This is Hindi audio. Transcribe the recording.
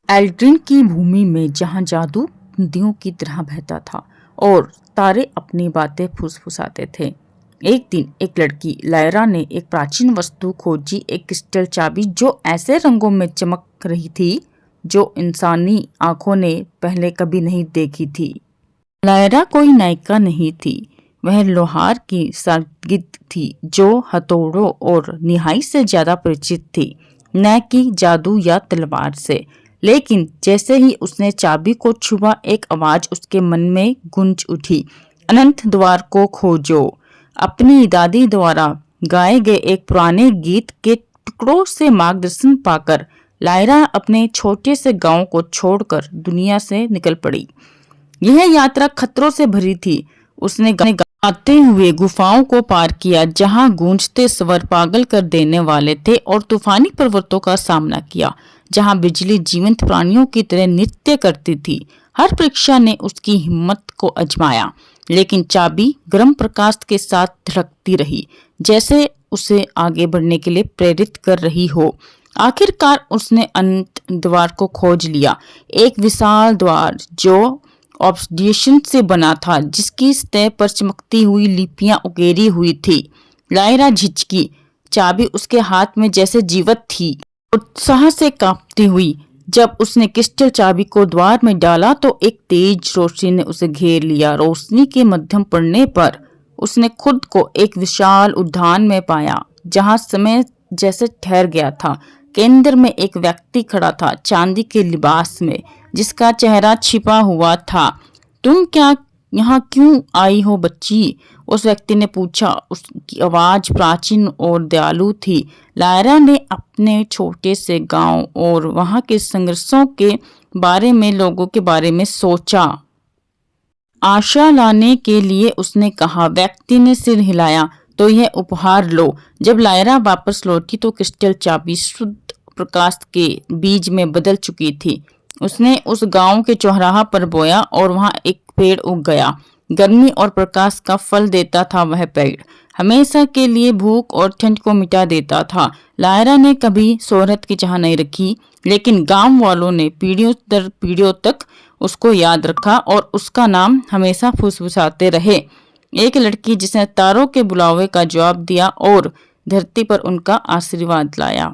एल्ड्रिन की भूमि में जहां जादू नदियों की तरह बहता था और तारे अपनी बातें फुसफुसाते थे। एक दिन एक लड़की लायरा ने एक प्राचीन वस्तु खोजी, एक क्रिस्टल चाबी जो ऐसे रंगों में चमक रही थी जो इंसानी आंखों ने पहले कभी नहीं देखी थी। लायरा कोई नायिका नहीं थी, वह लोहार की शागिर्द थी जो हथौड़ों और निहाई से ज्यादा परिचित थी, न कि जादू या तलवार से। लेकिन जैसे ही उसने चाबी को छुआ, एक आवाज उसके मन में गूंज उठी, अनंत द्वार को खोजो। अपनी दादी द्वारा गाए गए एक पुराने गीत के टुकड़ों से मार्गदर्शन पाकर लायरा अपने छोटे से गांव को छोड़कर दुनिया से निकल पड़ी। यह यात्रा खतरों से भरी थी। उसने गाते हुए गुफाओं को पार किया जहां गूंजते स्वर पागल कर देने वाले थे, और तूफानी पर्वतों का सामना किया जहां बिजली जीवंत प्राणियों की तरह नृत्य करती थी। हर परीक्षा ने उसकी हिम्मत को आजमाया, लेकिन चाबी गर्म प्रकाश के साथ धड़कती रही, जैसे उसे आगे बढ़ने के लिए प्रेरित कर रही हो। आखिरकार उसने अनंत द्वार को खोज लिया, एक विशाल द्वार जो ऑब्सिडियन से बना था, जिसकी सतह पर चमकती हुई लिपियां उकेरी हुई थी। लायरा झिझकी, चाबी उसके हाथ में जैसे जीवित थी, उत्साह से कांपती हुई। जब उसने क्रिस्टल चाबी को द्वार में डाला तो एक तेज रोशनी ने उसे घेर लिया। रोशनी के मध्यम पड़ने पर उसने खुद को एक विशाल उद्यान में पाया जहां समय जैसे ठहर गया था। केंद्र में एक व्यक्ति खड़ा था, चांदी के लिबास में, जिसका चेहरा छिपा हुआ था। तुम क्या यहाँ क्यों आई हो बच्ची? उस व्यक्ति ने पूछा। उसकी आवाज प्राचीन और दयालु थी। लायरा ने अपने छोटे से गांव और वहां के संघर्षों के बारे में, लोगों के बारे में सोचा। आशा लाने के लिए उसने कहा। व्यक्ति ने सिर हिलाया। तो यह उपहार लो। जब लायरा वापस लौटी तो क्रिस्टल चाबी शुद्ध प्रकाश के बीज में बदल चुकी थी। उसने उस गांव के चौराहा पर बोया और वहां एक पेड़ उग गया। गर्मी और प्रकाश का फल देता था वह पेड़, हमेशा के लिए भूख और ठंड को मिटा देता था। लायरा ने कभी शोहरत की चाह नहीं रखी, लेकिन गांव वालों ने पीढ़ियों दर पीढ़ियों तक उसको याद रखा और उसका नाम हमेशा फुसफुसाते रहे। एक लड़की जिसने तारों के बुलावे का जवाब दिया और धरती पर उनका आशीर्वाद लाया।